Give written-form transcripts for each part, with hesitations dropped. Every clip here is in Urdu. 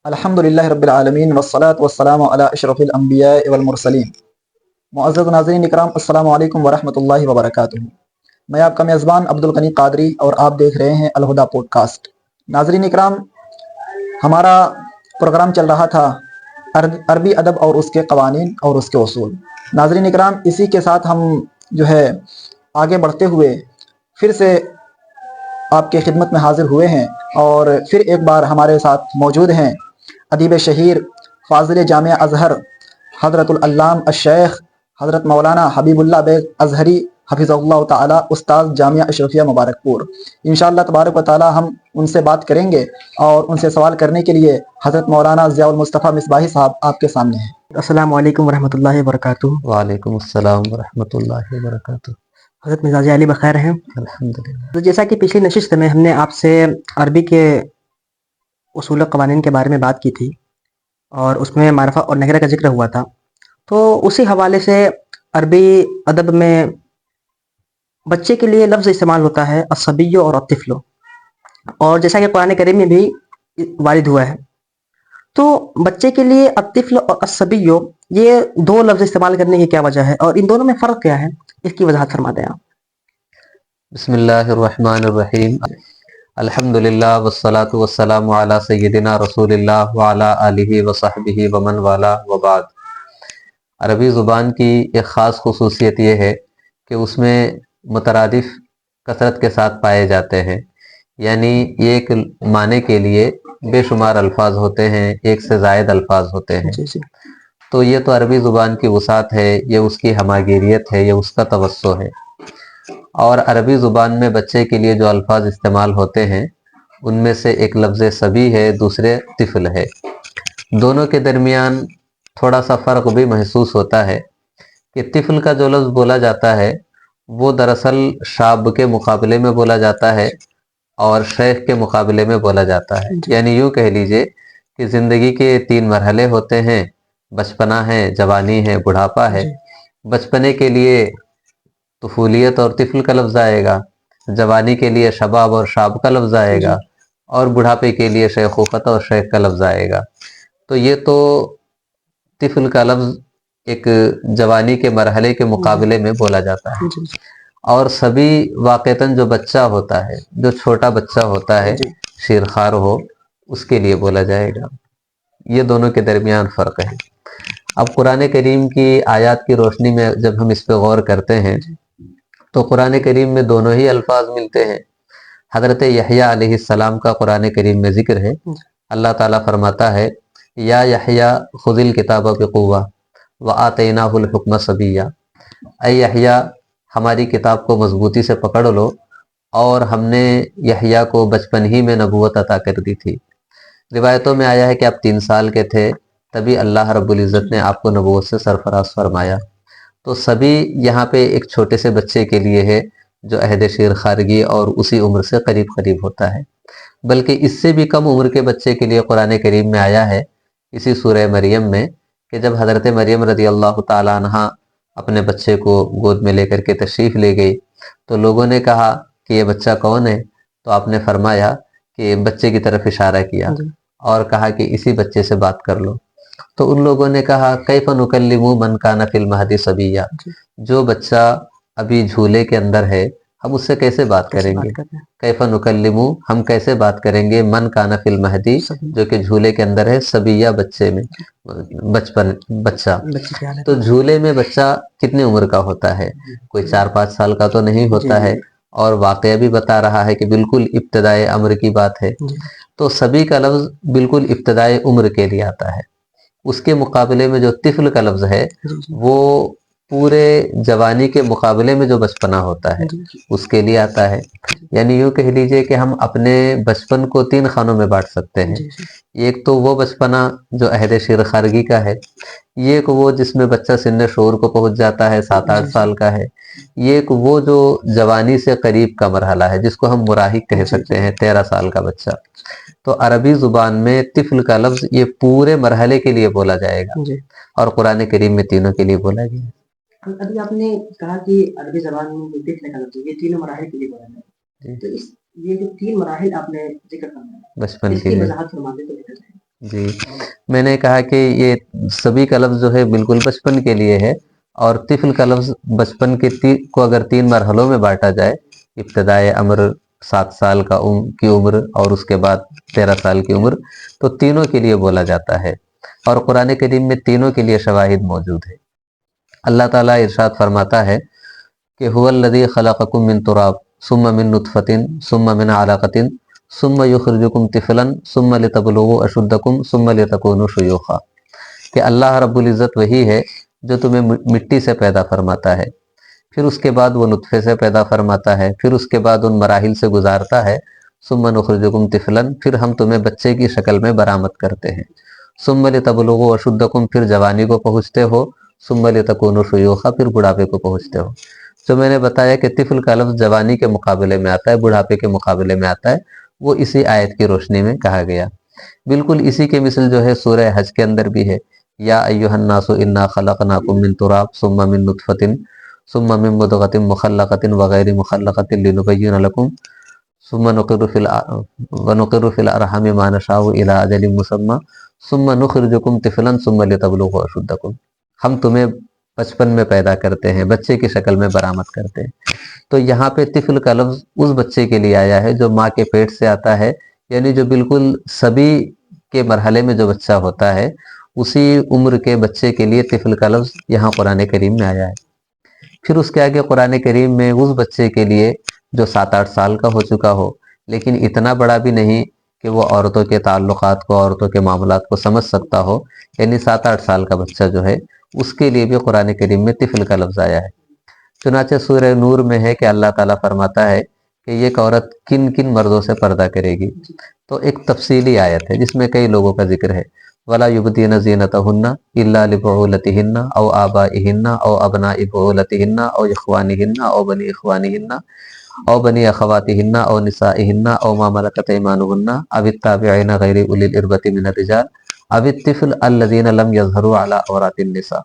الحمدللہ رب العالمین والصلاة والسلام علی اشرف الانبیاء والمرسلین۔ معزز ناظرین اکرام، السلام علیکم ورحمۃ اللہ وبرکاتہ۔ میں آپ کا میزبان عبد الغنی قادری اور آپ دیکھ رہے ہیں الہدیٰ پوڈ کاسٹ۔ ناظرین اکرام، ہمارا پروگرام چل رہا تھا عربی ادب اور اس کے قوانین اور اس کے اصول۔ ناظرین اکرام، اسی کے ساتھ ہم جو ہے آگے بڑھتے ہوئے پھر سے آپ کے خدمت میں حاضر ہوئے ہیں، اور پھر ایک بار ہمارے ساتھ موجود ہیں ادیب شہیر فاضل جامعہ ازہر حضرت العلامہ الشیخ حضرت مولانا حبیب اللہ بیگ ازہری حفظہ اللہ تعالی، استاد جامعہ اشرفیہ مبارک پور۔ انشاءاللہ تبارک و تعالی ہم ان سے بات کریں گے، اور ان سے سوال کرنے کے لیے حضرت مولانا ضیاء المصطفیٰ مصباحی صاحب آپ کے سامنے ہیں۔ السلام علیکم ورحمۃ اللہ وبرکاتہ۔ وعلیکم السلام ورحمۃ اللہ وبرکاتہ۔ حضرت مزاج علی بخیر ہیں؟ الحمدللہ۔ تو جیسا کہ پچھلی نشست میں ہم نے آپ سے عربی کے اصول و قوانین کے بارے میں بات کی تھی، اور اس میں معرفہ اور نکرہ کا ذکر ہوا تھا، تو اسی حوالے سے عربی ادب میں بچے کے لیے لفظ استعمال ہوتا ہے الصبی اور الطفل، اور جیسا کہ قرآن کریم میں بھی وارد ہوا ہے، تو بچے کے لیے الطفل اور الصبی یہ دو لفظ استعمال کرنے کی کیا وجہ ہے، اور ان دونوں میں فرق کیا ہے، اس کی وضاحت فرما دیں آپ۔ بسم اللہ الرحمن الرحیم۔ الحمدللہ والصلاة والسلام علی سیدنا رسول اللہ وعلی آلہ وصحبہ ومن والا وبعد۔ عربی زبان کی ایک خاص خصوصیت یہ ہے کہ اس میں مترادف کثرت کے ساتھ پائے جاتے ہیں، یعنی ایک معنی کے لیے بے شمار الفاظ ہوتے ہیں، ایک سے زائد الفاظ ہوتے ہیں۔ تو یہ تو عربی زبان کی وسعت ہے، یہ اس کی ہماگیریت ہے، یہ اس کا توسع ہے۔ اور عربی زبان میں بچے کے لیے جو الفاظ استعمال ہوتے ہیں ان میں سے ایک لفظ صبی ہے، دوسرے طفل ہے۔ دونوں کے درمیان تھوڑا سا فرق بھی محسوس ہوتا ہے کہ طفل کا جو لفظ بولا جاتا ہے وہ دراصل شاب کے مقابلے میں بولا جاتا ہے اور شیخ کے مقابلے میں بولا جاتا ہے۔ یعنی یوں کہہ لیجئے کہ زندگی کے 3 مرحلے ہوتے ہیں، بچپنا ہے، جوانی ہے، بڑھاپا ہے۔ بچپنے کے لیے طفولیت اور طفل کا لفظ آئے گا، جوانی کے لیے شباب اور شاب کا لفظ آئے گا، اور بڑھاپے کے لیے شیخوخت اور شیخ کا لفظ آئے گا۔ تو یہ تو طفل کا لفظ ایک جوانی کے مرحلے کے مقابلے میں بولا جاتا ہے، اور سبھی واقعتاً جو بچہ ہوتا ہے، جو چھوٹا بچہ ہوتا ہے، شیرخوار ہو، اس کے لیے بولا جائے گا۔ یہ دونوں کے درمیان فرق ہے۔ اب قرآن کریم کی آیات کی روشنی میں جب ہم اس پہ غور کرتے ہیں تو قرآن کریم میں دونوں ہی الفاظ ملتے ہیں۔ حضرت یحییٰ علیہ السلام کا قرآن کریم میں ذکر ہے۔ اللہ تعالیٰ فرماتا ہے یا یحییٰ خذ الکتاب بقوہ وآتیناہ الحکم صبیہ، اے یحییٰ ہماری کتاب کو مضبوطی سے پکڑ لو، اور ہم نے یحییٰ کو بچپن ہی میں نبوت عطا کر دی تھی۔ روایتوں میں آیا ہے کہ آپ 3 سال کے تھے تبھی اللہ رب العزت نے آپ کو نبوت سے سرفراز فرمایا۔ تو سبھی یہاں پہ ایک چھوٹے سے بچے کے لیے ہے جو عہد شیر خارگی اور اسی عمر سے قریب قریب ہوتا ہے۔ بلکہ اس سے بھی کم عمر کے بچے کے لیے قرآن کریم میں آیا ہے اسی سورہ مریم میں کہ جب حضرت مریم رضی اللہ تعالیٰ عنہ اپنے بچے کو گود میں لے کر کے تشریف لے گئی تو لوگوں نے کہا کہ یہ بچہ کون ہے؟ تو آپ نے فرمایا کہ بچے کی طرف اشارہ کیا اور کہا کہ اسی بچے سے بات کر لو۔ تو ان لوگوں نے کہا کیف نکلم من کان فی المہد صبیا، جو بچہ ابھی جھولے کے اندر ہے ہم اس سے کیسے بات کریں گے؟ کیف نکلم، ہم کیسے بات کریں گے، من کان فی المہدی، جو کہ جھولے کے اندر ہے، صبیہ بچے میں، بچپن بچہ۔ تو جھولے میں بچہ کتنے عمر کا ہوتا ہے؟ کوئی 4-5 سال کا تو نہیں ہوتا ہے، اور واقعہ بھی بتا رہا ہے کہ بالکل ابتدائے امر کی بات ہے۔ تو سبھی کا لفظ بالکل ابتدائے عمر کے لیے آتا ہے۔ اس کے مقابلے میں جو طفل کا لفظ ہے وہ پورے جوانی کے مقابلے میں جو بچپنا ہوتا ہے اس کے لیے آتا ہے۔ یعنی یوں کہہ لیجئے کہ ہم اپنے بچپن کو 3 خانوں میں بانٹ سکتے ہیں۔ ایک تو وہ بچپنا جو عہد شیر خارگی کا ہے، ایک وہ جس میں بچہ سن شعور کو پہنچ جاتا ہے، 7-8 سال کا ہے، ایک وہ جو جوانی سے قریب کا مرحلہ ہے جس کو ہم مراہق کہہ سکتے ہیں، 13 سال کا بچہ۔ تو عربی زبان میں طفل کا لفظ یہ پورے مرحلے کے لیے بولا جائے گا، اور قرآن کریم میں تینوں کے لیے بولا گیا۔ ابھی آپ نے کہا کہ عربی زبان میں طفل کا لفظ یہ تینوں مراحل کے لیے بولا جائے، تو یہ جو 3 مراحل آپ نے ذکر کرنا ہے بچپن اس کے کی لیے وضاحت فرما دیں تو بہتر ہے۔ جی میں نے کہا کہ یہ سبھی کا لفظ جو ہے بالکل بچپن کے لیے ہے، اور طفل کا لفظ بچپن کے کو اگر 3 مرحلوں میں بانٹا جائے، ابتدائے امر 7 سال کی عمر اور اس کے بعد 13 سال کی عمر، تو تینوں کے لیے بولا جاتا ہے، اور قرآن کریم میں تینوں کے لیے شواہد موجود ہے۔ اللہ تعالیٰ ارشاد فرماتا ہے کہ هو الذی خلقکم من تراب ثم من نطفۃ ثم من علقۃ ثم یخرجکم طفلا ثم لتبلغوا اشدکم ثم لتکونوا شیوخا، کہ اللہ رب العزت وہی ہے جو تمہیں مٹی سے پیدا فرماتا ہے، پھر اس کے بعد وہ نطفے سے پیدا فرماتا ہے، پھر اس کے بعد ان مراحل سے گزارتا ہے، ثم نخرجکم طفلا، پھر ہم تمہیں بچے کی شکل میں برآمد کرتے ہیں، ثم لتبلغوا اشدکم، پھر جوانی کو پہنچتے ہو، ثم لتکونوا شیوخا، پھر بڑھاپے کو پہنچتے ہو۔ جو میں نے بتایا کہ طفل کا لفظ جوانی کے مقابلے میں آتا ہے، بڑھاپے کے مقابلے میں آتا ہے، وہ اسی آیت کی روشنی میں کہا گیا۔ بالکل اسی کے مثل جو ہے سورہ حج کے اندر بھی ہے، یا ایھا الناس انا خلقناکم من تراب ثم من نطفۃ ثم من مضغۃ مخلقۃ وغیر مخلقۃ لنبین لکم ثم ونقر فی الارحام ما نشاء الی اجل مسمى ثم نخرجکم طفلا ثم لتبلغوا اشدکم، ہم تمہیں بچپن میں پیدا کرتے ہیں، بچے کی شکل میں برآمد کرتے ہیں۔ تو یہاں پہ طفل کا لفظ اس بچے کے لیے آیا ہے جو ماں کے پیٹ سے آتا ہے، یعنی جو بالکل سبھی کے مرحلے میں جو بچہ ہوتا ہے، اسی عمر کے بچے کے لیے طفل کا لفظ یہاں قرآن کریم میں آیا ہے۔ پھر اس کے آگے قرآن کریم میں اس بچے کے لیے جو 7-8 سال کا ہو چکا ہو، لیکن اتنا بڑا بھی نہیں کہ وہ عورتوں کے تعلقات کو، عورتوں کے معاملات کو سمجھ سکتا ہو، یعنی 7-8 سال کا بچہ جو ہے، اس کے لیے بھی قرآن کریم میں طفل کا لفظ آیا ہے۔ چنانچہ سورہ نور میں ہے کہ اللہ تعالیٰ فرماتا ہے کہ ایک عورت کن کن مردوں سے پردہ کرے گی، تو ایک تفصیلی آیت ہے جس میں کئی لوگوں کا ذکر ہے۔ وَلَا يُبْدِينَ زِينَتَهُنَّ إِلَّا لِبُعُولَتِهِنَّ أَوْ آبَائِهِنَّ أَوْ أَبْنَاءِ بُعُولَتِهِنَّ أَوْ إِخْوَانِهِنَّ أَوْ بَنِي إِخْوَانِهِنَّ أَوْ بَنِي أَخَوَاتِهِنَّ أَوْ نِسَائِهِنَّ أَوْ مَا مَلَكَتْ أَيْمَانُهُنَّ أَوِ التَّابِعِينَ غَيْرِ أُولِي الْإِرْبَةِ مِنَ الرِّجَالِ أَوِ الطِّفْلِ الَّذِينَ لَمْ يَظْهَرُوا عَلَى عَوْرَاتِ النِّسَاءِ،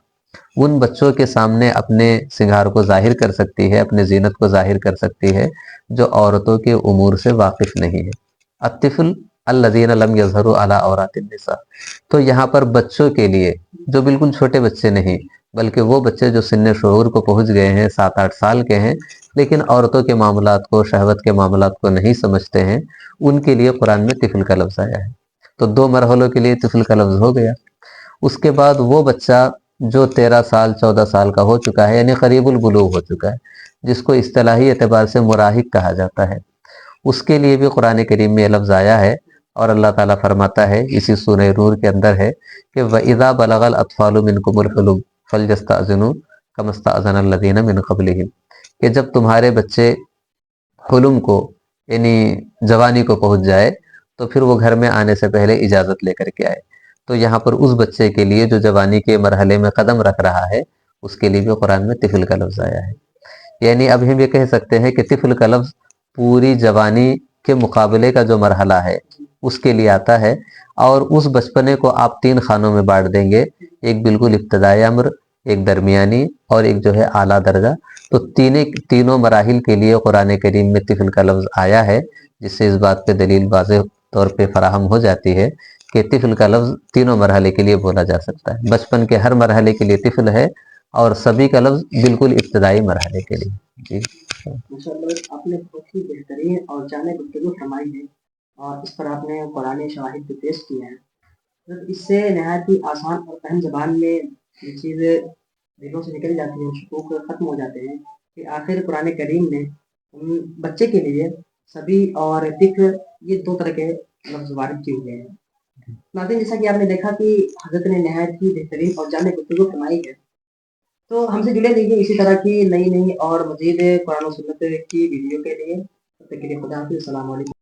ان بچوں کے سامنے اپنے سنگار کو ظاہر کر سکتی ہے، اپنے زینت کو ظاہر کر سکتی ہے جو عورتوں کے امور سے واقف نہیں ہے۔ الطفل الذین لم یظہروا علی عورات النساء، تو یہاں پر بچوں کے لیے جو بالکل چھوٹے بچے نہیں، بلکہ وہ بچے جو سن شعور کو پہنچ گئے ہیں، 7-8 سال کے ہیں، لیکن عورتوں کے معاملات کو، شہوت کے معاملات کو نہیں سمجھتے ہیں، ان کے لیے قرآن میں طفل کا لفظ آیا ہے۔ تو 2 مرحلوں کے لیے طفل کا لفظ ہو گیا۔ اس کے بعد وہ بچہ جو 13 سال 14 سال کا ہو چکا ہے، یعنی قریب البلوغ ہو چکا ہے، جس کو اصطلاحی اعتبار سے مراہق کہا جاتا ہے، اس کے لیے بھی قرآن کریم میں یہ لفظ آیا ہے، اور اللہ تعالیٰ فرماتا ہے اسی سورہ نور کے اندر ہے کہ وَإِذَا بَلَغَ الْأَطْفَالُ مِنْكُمُ الْحُلُمَ فَلْيَسْتَأْذِنُوا كَمَا اسْتَأْذَنَ الَّذِينَ مِنْ قَبْلِهِمْ، کہ جب تمہارے بچے حلم کو، یعنی جوانی کو پہنچ جائے، تو پھر وہ گھر میں آنے سے پہلے اجازت لے کر کے آئے۔ تو یہاں پر اس بچے کے لیے جو جوانی کے مرحلے میں قدم رکھ رہا ہے، اس کے لیے بھی قرآن میں طفل کا لفظ آیا ہے۔ یعنی اب ہم یہ کہہ سکتے ہیں کہ طفل کا لفظ پوری جوانی کے مقابلے کا جو مرحلہ ہے اس کے لیے آتا ہے، اور اس بچپنے کو آپ 3 خانوں میں بانٹ دیں گے، ایک بالکل ابتدائی امر، ایک درمیانی، اور ایک جو ہے اعلیٰ درجہ۔ تو تینوں مراحل کے لیے قرآن کریم میں طفل کا لفظ آیا ہے، جس سے اس بات پہ دلیل واضح طور پہ فراہم ہو جاتی ہے کہ طفل کا لفظ تینوں مرحلے کے لیے بولا جا سکتا ہے۔ بچپن کے ہر مرحلے کے لیے طفل ہے، اور سبھی کا لفظ بالکل ابتدائی مرحلے کے لیے۔ جی ماشاءاللہ، آپ نے بہت ہی بہترین اور جامع گفتگو فرمائی ہے، اور اس پر آپ نے قرآن شواہد بھی پیش کیے ہیں۔ اس سے نہایت ہی آسان اور فہم زبان میں یہ چیزیں دلوں سے نکل جاتی ہیں، شکوک ختم ہو جاتے ہیں کہ آخر قرآن کریم میں بچے کے لیے سبھی اور طفل یہ 2 طرح کے لفظ وارد کیے ہوئے ہیں۔ ناظرین، جیسا کہ آپ نے دیکھا کہ حضرت نے نہایت ہی بہترین اور جامع گفتگو فرمائی ہے، تو ہم سے جڑے رہیے اسی طرح کی نئی اور مزید قرآن و سنت کی ویڈیو کے لیے۔ تب تک کے لیے خدا حافظ، السلام علیکم۔